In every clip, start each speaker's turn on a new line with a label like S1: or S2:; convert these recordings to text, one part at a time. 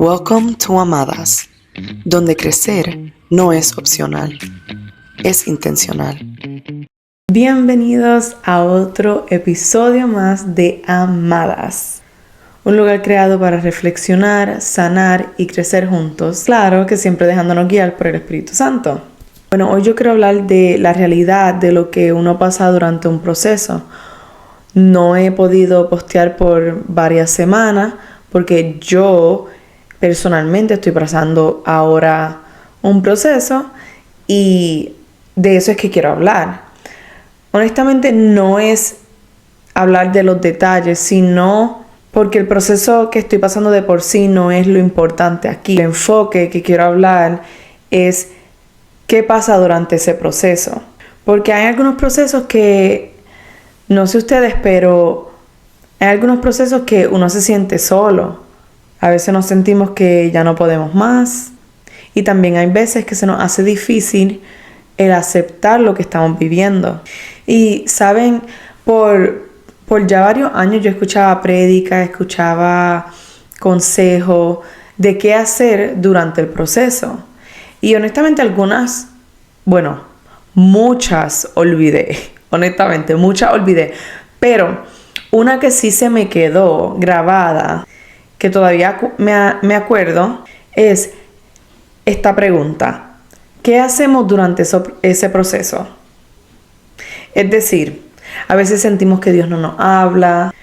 S1: Welcome to Amadas, donde crecer no es opcional, es intencional. Bienvenidos a otro episodio más de Amadas, un lugar creado para reflexionar, sanar y crecer juntos, claro que siempre dejándonos guiar por el Espíritu Santo. Bueno, hoy yo quiero hablar de la realidad de lo que uno pasa durante un proceso. No he podido postear por varias semanas porque yo personalmente estoy pasando ahora un proceso y de eso es que quiero hablar. Honestamente no es hablar de los detalles, sino porque el proceso que estoy pasando de por sí no es lo importante aquí. El enfoque que quiero hablar es qué pasa durante ese proceso. Porque hay algunos procesos que, no sé ustedes, pero hay algunos procesos que uno se siente solo. A veces nos sentimos que ya no podemos más. Y también hay veces que se nos hace difícil el aceptar lo que estamos viviendo. Y saben, por ya varios años yo escuchaba prédicas, escuchaba consejos de qué hacer durante el proceso. Y honestamente muchas olvidé. Honestamente, muchas olvidé. Pero una que sí se me quedó grabada, que todavía me acuerdo, es esta pregunta. ¿Qué hacemos durante ese proceso? Es decir, a veces sentimos que Dios no nos habla,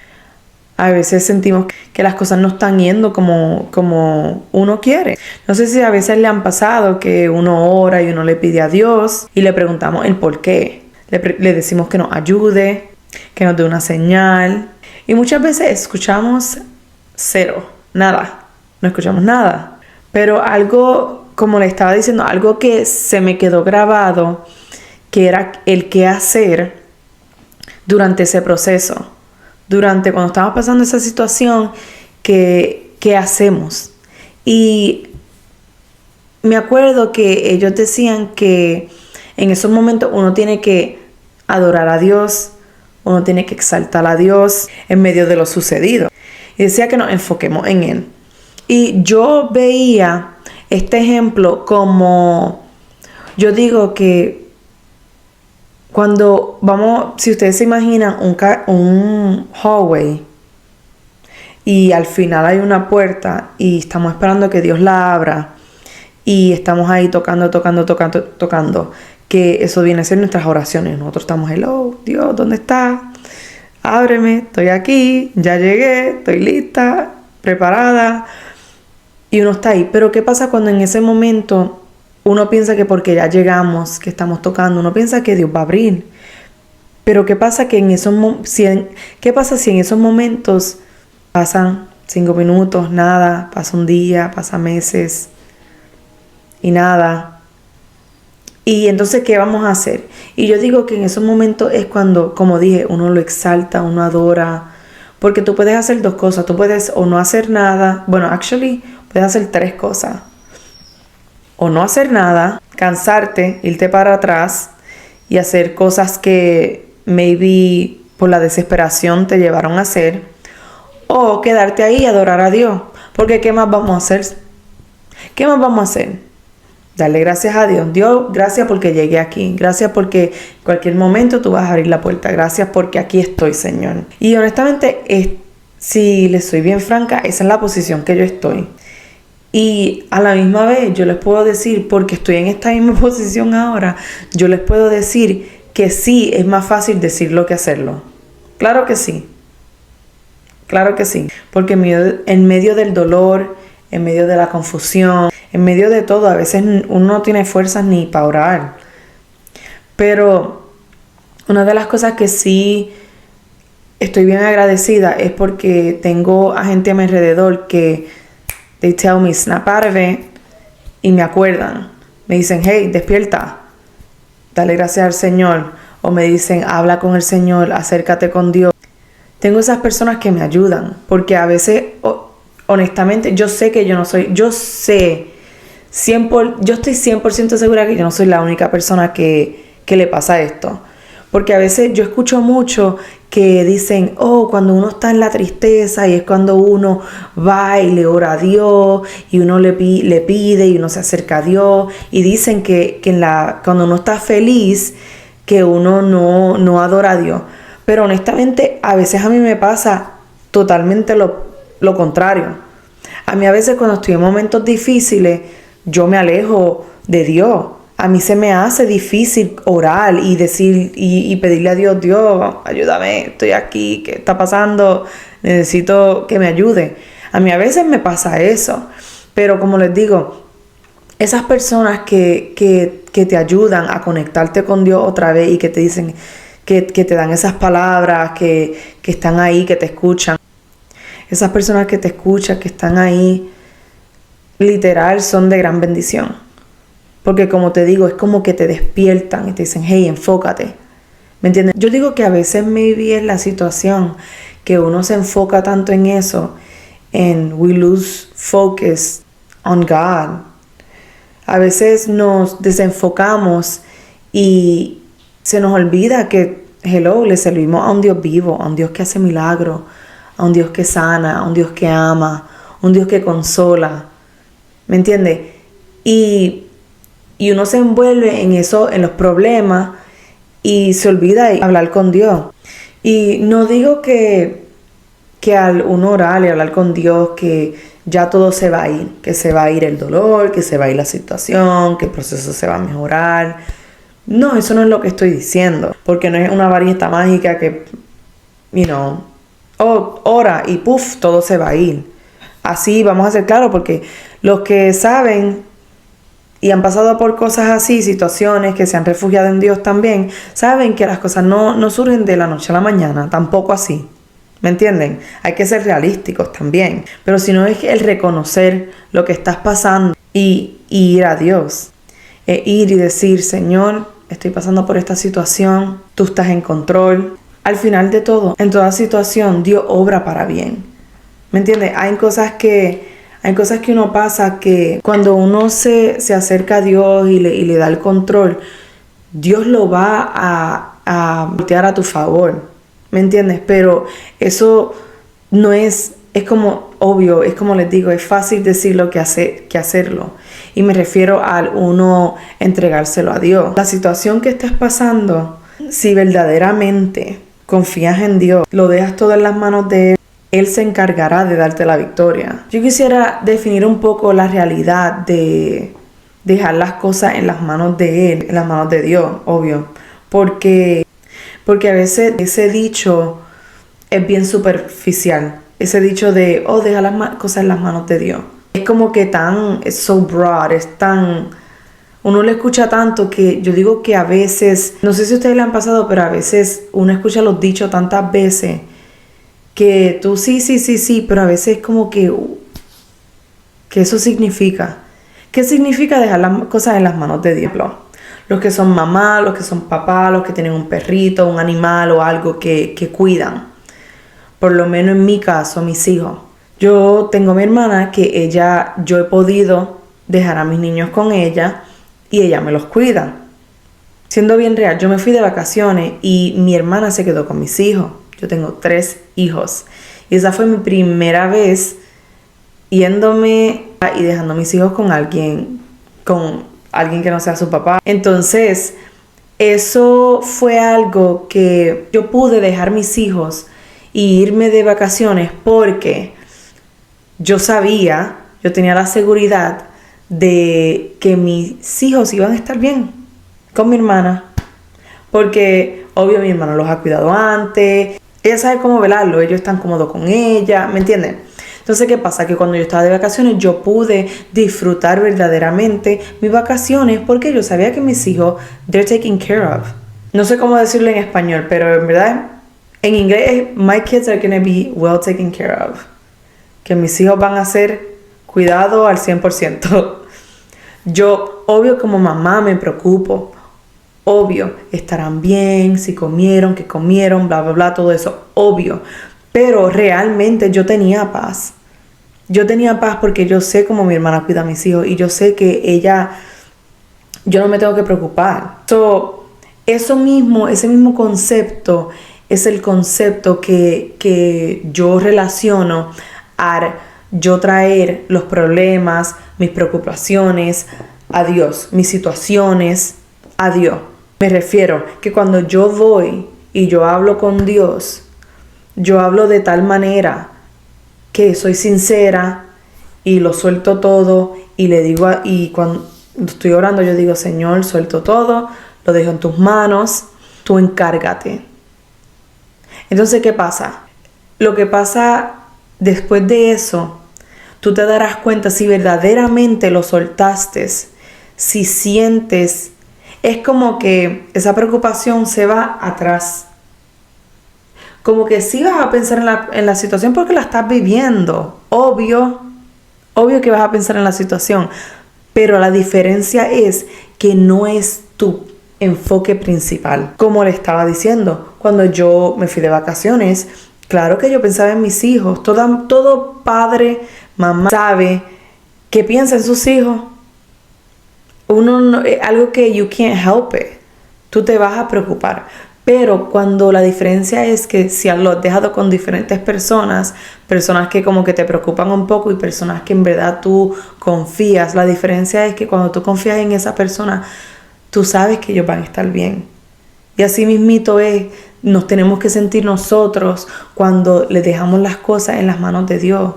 S1: a veces sentimos que las cosas no están yendo como uno quiere. No sé si a veces le han pasado que uno ora y uno le pide a Dios y le preguntamos el por qué. Le decimos que nos ayude, que nos dé una señal. Y muchas veces escuchamos cero, nada, no escuchamos nada. Pero algo, como le estaba diciendo, algo que se me quedó grabado, que era el qué hacer durante ese proceso. Cuando estamos pasando esa situación, ¿qué hacemos? Y me acuerdo que ellos decían que en esos momentos uno tiene que adorar a Dios, uno tiene que exaltar a Dios en medio de lo sucedido. Y decía que nos enfoquemos en Él. Y yo veía este ejemplo como, yo digo que cuando si ustedes se imaginan un hallway y al final hay una puerta y estamos esperando que Dios la abra y estamos ahí tocando, que eso viene a ser nuestras oraciones. Nosotros estamos, hello, Dios, ¿dónde estás? Ábreme, estoy aquí, ya llegué, estoy lista, preparada. Y uno está ahí. Pero ¿qué pasa cuando en ese momento uno piensa que porque ya llegamos, que estamos tocando, uno piensa que Dios va a abrir? Pero ¿qué pasa ¿qué pasa si en esos momentos pasan 5 minutos, nada, pasa un día, pasa meses y nada? Y entonces, ¿qué vamos a hacer? Y yo digo que en esos momentos es cuando, como dije, uno lo exalta, uno adora. Porque tú puedes hacer dos cosas. Tú puedes o no hacer nada. Bueno, puedes hacer 3 cosas. O no hacer nada, cansarte, irte para atrás y hacer cosas que maybe por la desesperación te llevaron a hacer. O quedarte ahí y adorar a Dios. Porque ¿qué más vamos a hacer? ¿Qué más vamos a hacer? Darle gracias a Dios. Dios, gracias porque llegué aquí. Gracias porque en cualquier momento tú vas a abrir la puerta. Gracias porque aquí estoy, Señor. Y honestamente, si les soy bien franca, esa es la posición que yo estoy. Y a la misma vez yo les puedo decir, porque estoy en esta misma posición ahora, yo les puedo decir que sí, es más fácil decirlo que hacerlo. Claro que sí. Claro que sí. Porque en medio del dolor, en medio de la confusión, en medio de todo, a veces uno no tiene fuerzas ni para orar. Pero una de las cosas que sí estoy bien agradecida es porque tengo a gente a mi alrededor que they tell me, snap out of it, y me acuerdan. Me dicen, hey, despierta, dale gracias al Señor. O me dicen, habla con el Señor, acércate con Dios. Tengo esas personas que me ayudan, porque a veces, honestamente, yo sé que yo estoy 100% segura que yo no soy la única persona que le pasa esto. Porque a veces yo escucho mucho que dicen, oh, cuando uno está en la tristeza y es cuando uno va y le ora a Dios y uno le pide y uno se acerca a Dios. Y dicen que cuando uno está feliz, que uno no adora a Dios. Pero honestamente, a veces a mí me pasa totalmente lo contrario. A mí a veces cuando estoy en momentos difíciles, yo me alejo de Dios. A mí se me hace difícil orar y decir y pedirle a Dios, Dios, ayúdame, estoy aquí, ¿qué está pasando? Necesito que me ayude. A mí a veces me pasa eso, pero como les digo, esas personas que te ayudan a conectarte con Dios otra vez y que te dicen, que te dan esas palabras, que están ahí, que te escuchan. Esas personas que te escuchan, que están ahí, literal, son de gran bendición. Porque como te digo, es como que te despiertan y te dicen, hey, enfócate. ¿Me entiendes? Yo digo que a veces maybe es la situación que uno se enfoca tanto en eso, and we lose focus on God. A veces nos desenfocamos y se nos olvida que, hello, le servimos a un Dios vivo, a un Dios que hace milagros, a un Dios que sana, a un Dios que ama, a un Dios que consola. ¿Me entiendes? Y uno se envuelve en eso, en los problemas, y se olvida de hablar con Dios. Y no digo que al uno orar y hablar con Dios, que ya todo se va a ir, que se va a ir el dolor, que se va a ir la situación, que el proceso se va a mejorar. No, eso no es lo que estoy diciendo, porque no es una varita mágica que, ora y puff, todo se va a ir. Así vamos a ser claros, porque los que saben y han pasado por cosas así, situaciones que se han refugiado en Dios también, saben que las cosas no surgen de la noche a la mañana, tampoco así. ¿Me entienden? Hay que ser realísticos también. Pero si no es el reconocer lo que estás pasando y ir a Dios. Ir y decir, Señor, estoy pasando por esta situación, tú estás en control. Al final de todo, en toda situación, Dios obra para bien. ¿Me entiendes? Hay cosas que uno pasa que cuando uno se acerca a Dios y le da el control, Dios lo va a voltear a tu favor, ¿me entiendes? Pero eso no es como obvio, es como les digo, es fácil decirlo que hacerlo. Y me refiero al uno entregárselo a Dios. La situación que estés pasando, si verdaderamente confías en Dios, lo dejas todo en las manos de Él se encargará de darte la victoria. Yo quisiera definir un poco la realidad de dejar las cosas en las manos de Él, en las manos de Dios, obvio. Porque a veces ese dicho es bien superficial. Ese dicho de, deja las cosas en las manos de Dios. Es como que es so broad, uno le escucha tanto que yo digo que a veces, no sé si a ustedes le han pasado, pero a veces uno escucha los dichos tantas veces que tú sí, pero a veces es como que eso significa. ¿Qué significa dejar las cosas en las manos de Dios? Los que son mamá, los que son papá, los que tienen un perrito, un animal o algo que cuidan. Por lo menos en mi caso, mis hijos. Yo tengo a mi hermana que yo he podido dejar a mis niños con ella y ella me los cuida. Siendo bien real, yo me fui de vacaciones y mi hermana se quedó con mis hijos. Yo tengo 3 hijos. Y esa fue mi primera vez yéndome y dejando a mis hijos con alguien que no sea su papá. Entonces, eso fue algo que yo pude dejar mis hijos y irme de vacaciones porque yo tenía la seguridad de que mis hijos iban a estar bien con mi hermana. Porque, obvio, mi hermano los ha cuidado antes. Ella sabe cómo velarlo, ellos están cómodos con ella, ¿me entienden? Entonces, ¿qué pasa? Que cuando yo estaba de vacaciones, yo pude disfrutar verdaderamente mis vacaciones porque yo sabía que mis hijos, they're taken care of. No sé cómo decirlo en español, pero en verdad, en inglés, my kids are gonna be well taken care of. Que mis hijos van a ser cuidados al 100%. Yo, obvio, como mamá me preocupo. Obvio, estarán bien, si comieron, que comieron, bla, bla, bla, todo eso, obvio. Pero realmente yo tenía paz. Yo tenía paz porque yo sé cómo mi hermana cuida a mis hijos y yo sé que yo no me tengo que preocupar. ese mismo concepto es el concepto que yo relaciono a yo traer los problemas, mis preocupaciones a Dios, mis situaciones a Dios. Me refiero que cuando yo voy y yo hablo con Dios, yo hablo de tal manera que soy sincera y lo suelto todo y le digo, y cuando estoy orando yo digo, Señor, suelto todo, lo dejo en tus manos, tú encárgate. Entonces, ¿qué pasa? Lo que pasa después de eso, tú te darás cuenta si verdaderamente lo soltaste, si sientes, es como que esa preocupación se va atrás. Como que sí vas a pensar en la situación porque la estás viviendo. Obvio que vas a pensar en la situación. Pero la diferencia es que no es tu enfoque principal. Como le estaba diciendo, cuando yo me fui de vacaciones, claro que yo pensaba en mis hijos. Todo padre, mamá sabe que piensa en sus hijos. Algo que you can't help it. Tú te vas a preocupar. Pero cuando la diferencia es que si lo has dejado con diferentes personas que como que te preocupan un poco y personas que en verdad tú confías, la diferencia es que cuando tú confías en esa persona, tú sabes que ellos van a estar bien. Y así mismito nos tenemos que sentir nosotros cuando le dejamos las cosas en las manos de Dios.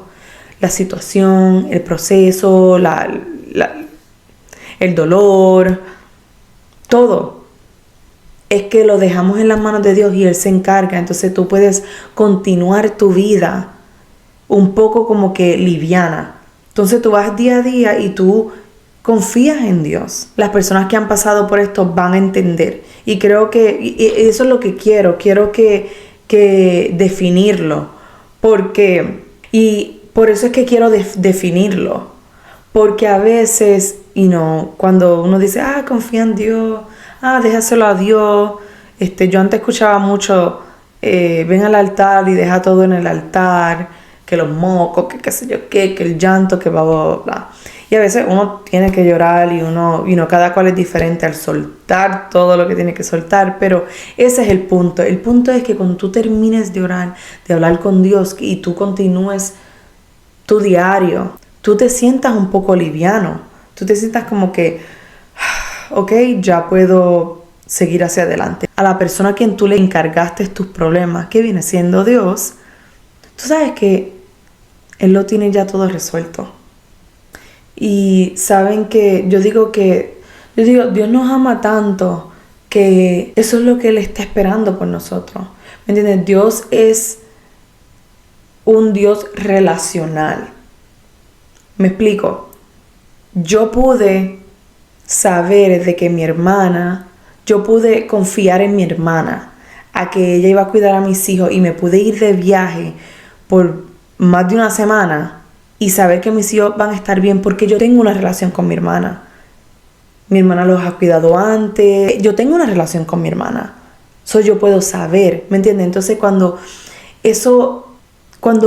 S1: La situación, el proceso, el dolor, todo. Es que lo dejamos en las manos de Dios y Él se encarga. Entonces tú puedes continuar tu vida un poco como que liviana. Entonces tú vas día a día y tú confías en Dios. Las personas que han pasado por esto van a entender. Y creo que eso es lo que quiero. Quiero que definirlo. Y por eso es que quiero definirlo. Porque a veces, cuando uno dice, confía en Dios, déjaselo a Dios. Yo antes escuchaba mucho, ven al altar y deja todo en el altar, que los mocos, que qué sé yo qué, que el llanto, que bla, bla, bla. Y a veces uno tiene que llorar y cada cual es diferente al soltar todo lo que tiene que soltar, pero ese es el punto. El punto es que cuando tú termines de orar, de hablar con Dios y tú continúes tu diario, tú te sientas un poco liviano, tú te sientas como que, ok, ya puedo seguir hacia adelante. A la persona a quien tú le encargaste tus problemas, que viene siendo Dios, tú sabes que Él lo tiene ya todo resuelto. Y saben que yo digo, Dios nos ama tanto que eso es lo que Él está esperando por nosotros. ¿Me entiendes? Dios es un Dios relacional. Me explico. Yo pude saber de que yo pude confiar en mi hermana, a que ella iba a cuidar a mis hijos y me pude ir de viaje por más de una semana y saber que mis hijos van a estar bien porque yo tengo una relación con mi hermana. Mi hermana los ha cuidado antes. Yo tengo una relación con mi hermana. Yo puedo saber, ¿me entiendes? Entonces cuando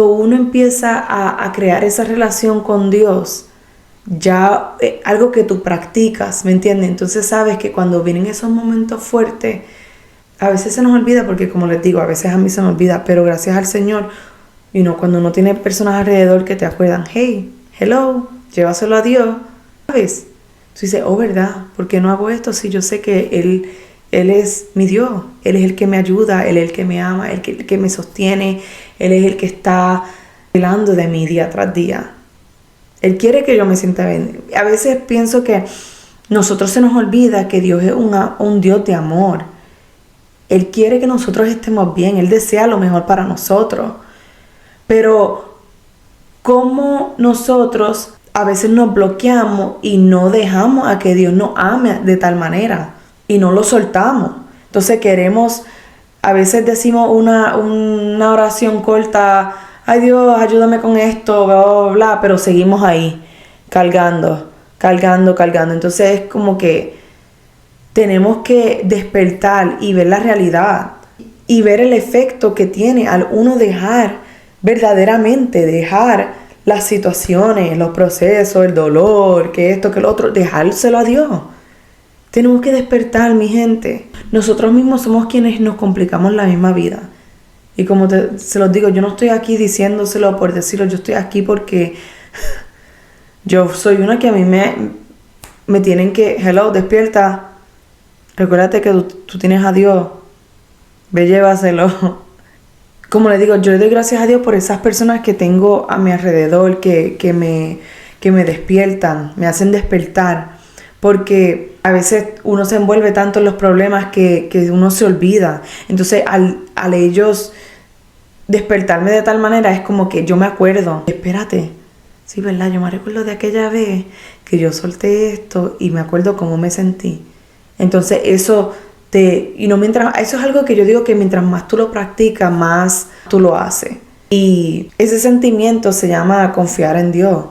S1: uno empieza a crear esa relación con Dios, ya algo que tú practicas, ¿me entiendes? Entonces sabes que cuando vienen esos momentos fuertes, a veces se nos olvida, porque como les digo, a veces a mí se me olvida, pero gracias al Señor, cuando uno tiene personas alrededor que te acuerdan, hey, hello, llévaselo a Dios, ¿sabes? Tú dices, ¿verdad? ¿Por qué no hago esto si yo sé que Él es mi Dios? Él es el que me ayuda, Él es el que me ama, el que me sostiene, Él es el que está velando de mí día tras día. Él quiere que yo me sienta bien. A veces pienso que nosotros se nos olvida que Dios es un Dios de amor. Él quiere que nosotros estemos bien. Él desea lo mejor para nosotros. Pero ¿cómo nosotros a veces nos bloqueamos y no dejamos a que Dios nos ame de tal manera? Y no lo soltamos. Entonces a veces decimos una oración corta, ay Dios, ayúdame con esto, bla, bla, bla, pero seguimos ahí, cargando. Entonces es como que tenemos que despertar y ver la realidad y ver el efecto que tiene al uno verdaderamente dejar las situaciones, los procesos, el dolor, que esto, que lo otro, dejárselo a Dios. Tenemos que despertar, mi gente. Nosotros mismos somos quienes nos complicamos la misma vida. Y como se los digo, yo no estoy aquí diciéndoselo por decirlo, yo estoy aquí porque yo soy una que a mí me tienen que, hello, despierta. Recuérdate que tú tienes a Dios. Ve, llévaselo. Como les digo, yo le doy gracias a Dios por esas personas que tengo a mi alrededor, que me despiertan, me hacen despertar. Porque a veces uno se envuelve tanto en los problemas que uno se olvida. Entonces, al ellos despertarme de tal manera, es como que yo me acuerdo. Espérate, sí, ¿verdad? Yo me recuerdo de aquella vez que yo solté esto y me acuerdo cómo me sentí. Entonces, eso es algo que yo digo que mientras más tú lo practicas, más tú lo haces. Y ese sentimiento se llama confiar en Dios.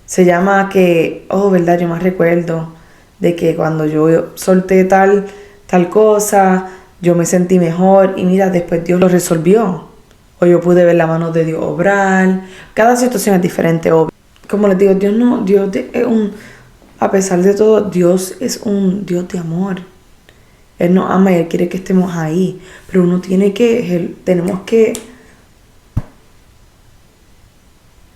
S1: Se llama que, verdad, yo me recuerdo de que cuando yo solté tal cosa, yo me sentí mejor y mira, después Dios lo resolvió. O yo pude ver la mano de Dios obrar. Cada situación es diferente, obvio. Como les digo, a pesar de todo, Dios es un Dios de amor. Él nos ama y Él quiere que estemos ahí. Pero uno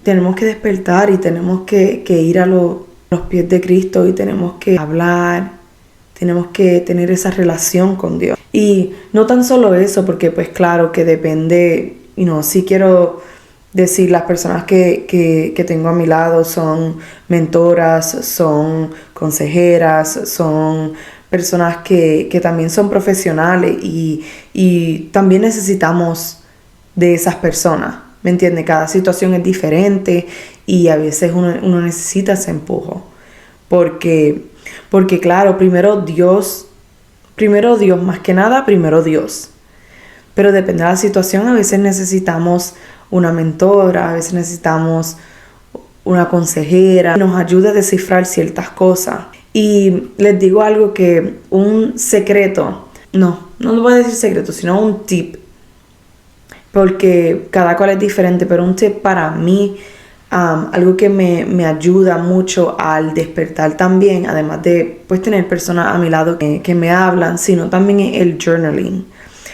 S1: tenemos que despertar y tenemos que ir a los pies de Cristo y tenemos que hablar, tenemos que tener esa relación con Dios. Y no tan solo eso, porque pues claro que depende, sí quiero decir, las personas que tengo a mi lado son mentoras, son consejeras, son personas que también son profesionales y también necesitamos de esas personas, ¿me entiendes? Cada situación es diferente y a veces uno necesita ese empujo. Porque claro, primero Dios, más que nada, primero Dios. Pero depende de la situación, a veces necesitamos una mentora, a veces necesitamos una consejera que nos ayude a descifrar ciertas cosas. Y les digo algo, que un secreto, no lo voy a decir secreto, sino un tip, porque cada cual es diferente, pero un tip para mí, algo que me ayuda mucho al despertar también, además de pues tener personas a mi lado que me hablan, sino también el journaling,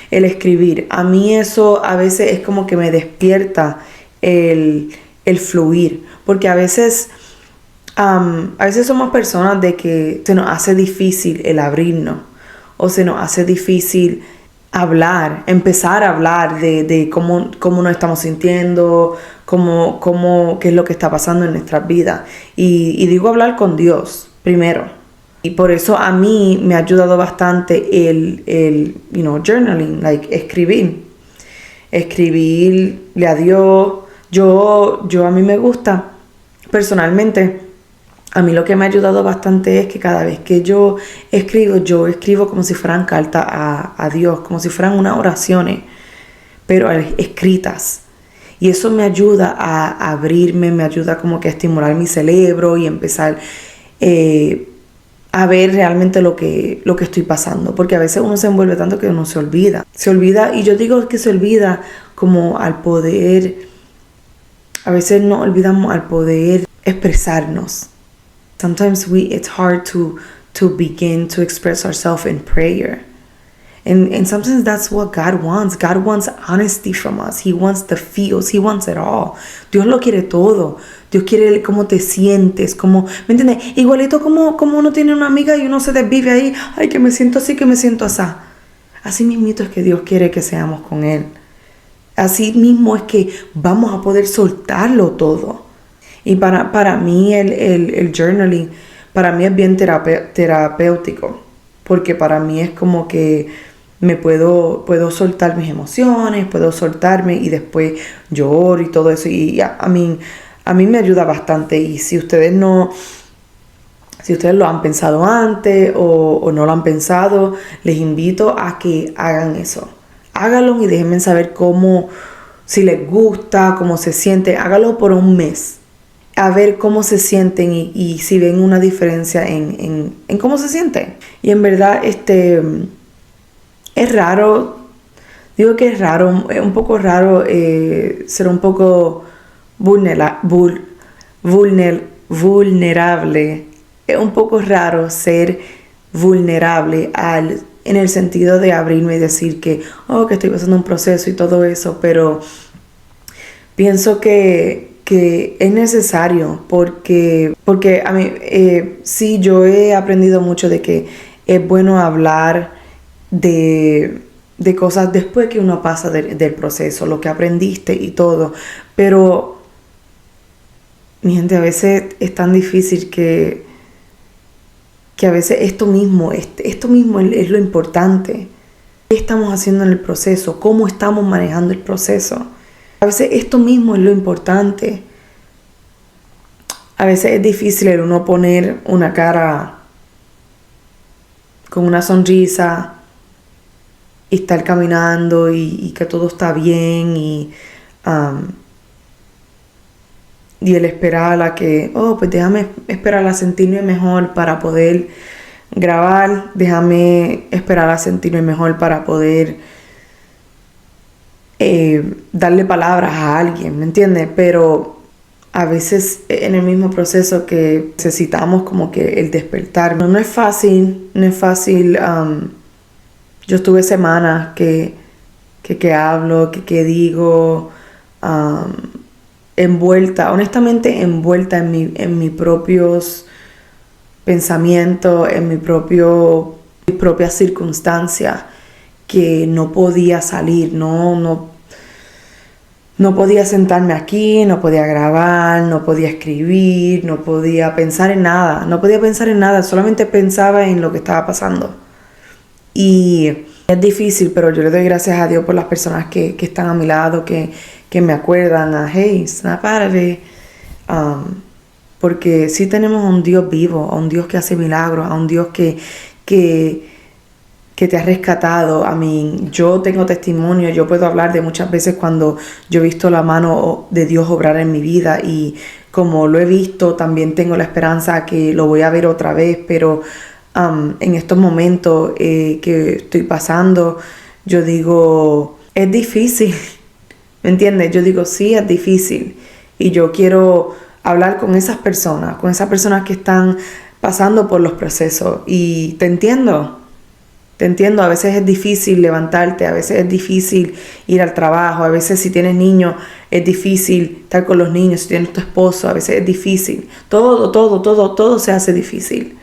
S1: el escribir. A mí eso a veces es como que me despierta el fluir, porque a veces somos personas de que se nos hace difícil el abrirnos, o se nos hace difícil empezar a hablar de cómo nos estamos sintiendo, qué es lo que está pasando en nuestras vidas. Y digo hablar con Dios primero. Y por eso a mí me ha ayudado bastante el journaling, escribirle a Dios. Yo a mí me gusta, personalmente, a mí lo que me ha ayudado bastante es que cada vez que yo escribo como si fueran cartas a Dios, como si fueran unas oraciones, pero escritas. Y eso me ayuda a abrirme, me ayuda como que a estimular mi cerebro y empezar a ver realmente lo que estoy pasando. Porque a veces uno se envuelve tanto que uno se olvida. Y yo digo que se olvida como al poder, a veces nos olvidamos al poder expresarnos. Sometimes it's hard to begin to express ourselves in prayer. And sometimes that's what God wants. God wants honesty from us. He wants the feels. He wants it all. Dios lo quiere todo. Dios quiere cómo te sientes, ¿me entiendes? Igualito como uno tiene una amiga y uno se desvive ahí. Ay, que me siento así, que me siento así. Así mismito es que Dios quiere que seamos con Él. Así mismo es que vamos a poder soltarlo todo. Y para mí el journaling, para mí es bien terapéutico, porque para mí es como que me puedo soltar mis emociones, puedo soltarme y después lloro y todo eso. Y a mí me ayuda bastante. Y si ustedes lo han pensado antes o no lo han pensado, les invito a que hagan eso. Háganlo y déjenme saber si les gusta, cómo se siente. Háganlo por un mes. A ver cómo se sienten y si ven una diferencia en cómo se sienten. Y en verdad, es raro, digo que es raro, es un poco raro ser un poco vulnerable. Es un poco raro ser vulnerable en el sentido de abrirme y decir que estoy pasando un proceso y todo eso, pero pienso que es necesario porque a mí sí, yo he aprendido mucho de que es bueno hablar de cosas después que uno pasa del proceso, lo que aprendiste y todo, pero mi gente, a veces es tan difícil que a veces esto mismo es lo importante. ¿Qué estamos haciendo en el proceso? ¿Cómo estamos manejando el proceso? A veces esto mismo es lo importante. A veces es difícil el uno poner una cara con una sonrisa y estar caminando y que todo está bien y el esperar a que, pues déjame esperar a sentirme mejor para poder grabar, déjame esperar a sentirme mejor para poder darle palabras a alguien, ¿me entiendes? Pero a veces en el mismo proceso que necesitamos como que el despertar. No es fácil. Yo estuve semanas que hablo, que digo, envuelta en mis propios pensamientos, en mis propias circunstancias, que no podía salir, no podía sentarme aquí, no podía grabar, no podía escribir, no podía pensar en nada, solamente pensaba en lo que estaba pasando. Y es difícil, pero yo le doy gracias a Dios por las personas que están a mi lado, que me acuerdan hey, snap out of it. Porque sí tenemos a un Dios vivo, a un Dios que hace milagros, a un Dios que te ha rescatado. A mí, yo tengo testimonio, yo puedo hablar de muchas veces cuando yo he visto la mano de Dios obrar en mi vida, y como lo he visto, también tengo la esperanza que lo voy a ver otra vez, pero en estos momentos que estoy pasando, yo digo, es difícil, ¿me entiendes? Yo digo, sí, es difícil, y yo quiero hablar con esas personas que están pasando por los procesos, y te entiendo, a veces es difícil levantarte, a veces es difícil ir al trabajo, a veces si tienes niños es difícil estar con los niños, si tienes tu esposo, a veces es difícil, todo se hace difícil,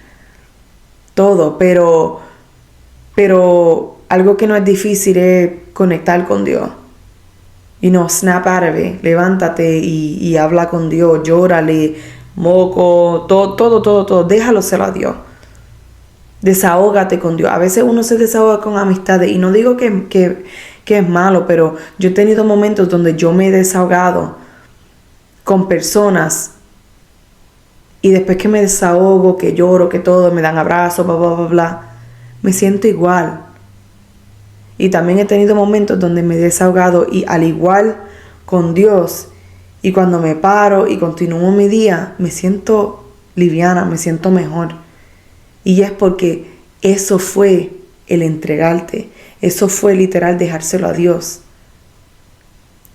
S1: todo, pero algo que no es difícil es conectar con Dios. Snap out of it, levántate y habla con Dios, llórale, moco, todo, déjalo ser a Dios. Desahógate con Dios. A veces uno se desahoga con amistades, y no digo que es malo, pero yo he tenido momentos donde yo me he desahogado con personas, y después que me desahogo, que lloro, que todo, me dan abrazos, bla, me siento igual. Y también he tenido momentos donde me he desahogado, y al igual con Dios, y cuando me paro y continúo mi día, me siento liviana, me siento mejor. Y es porque eso fue el entregarte, eso fue literal dejárselo a Dios.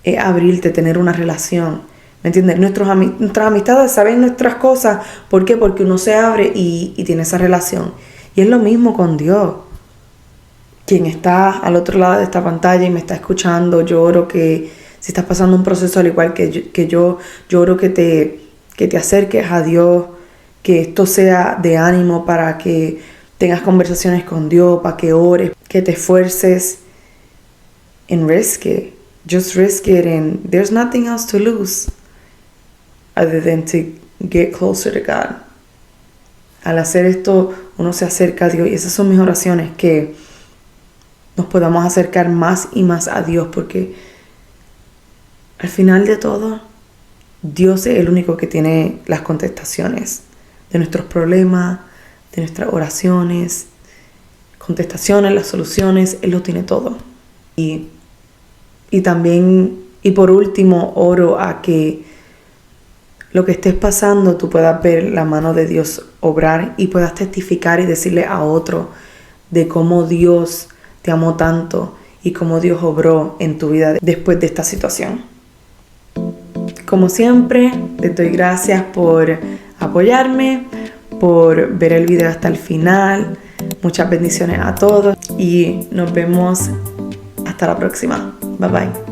S1: Es abrirte, tener una relación, ¿me entiendes? Nuestras amistades saben nuestras cosas. ¿Por qué? Porque uno se abre y tiene esa relación. Y es lo mismo con Dios. Quien está al otro lado de esta pantalla y me está escuchando, yo oro que si estás pasando un proceso al igual que yo oro que te acerques a Dios, que esto sea de ánimo para que tengas conversaciones con Dios, para que ores, que te esfuerces en risk it. Just risk it, and there's nothing else to lose other than to get closer to God. Al hacer esto, uno se acerca a Dios, y esas son mis oraciones, que nos podamos acercar más y más a Dios, porque al final de todo, Dios es el único que tiene las contestaciones de nuestros problemas, de nuestras oraciones, contestaciones, las soluciones. Él lo tiene todo. Y también, y por último, oro a que lo que estés pasando, tú puedas ver la mano de Dios obrar, y puedas testificar y decirle a otro de cómo Dios te amó tanto y cómo Dios obró en tu vida después de esta situación. Como siempre, te doy gracias por apoyarme, por ver el video hasta el final, Muchas bendiciones a todos y nos vemos hasta la próxima. Bye bye.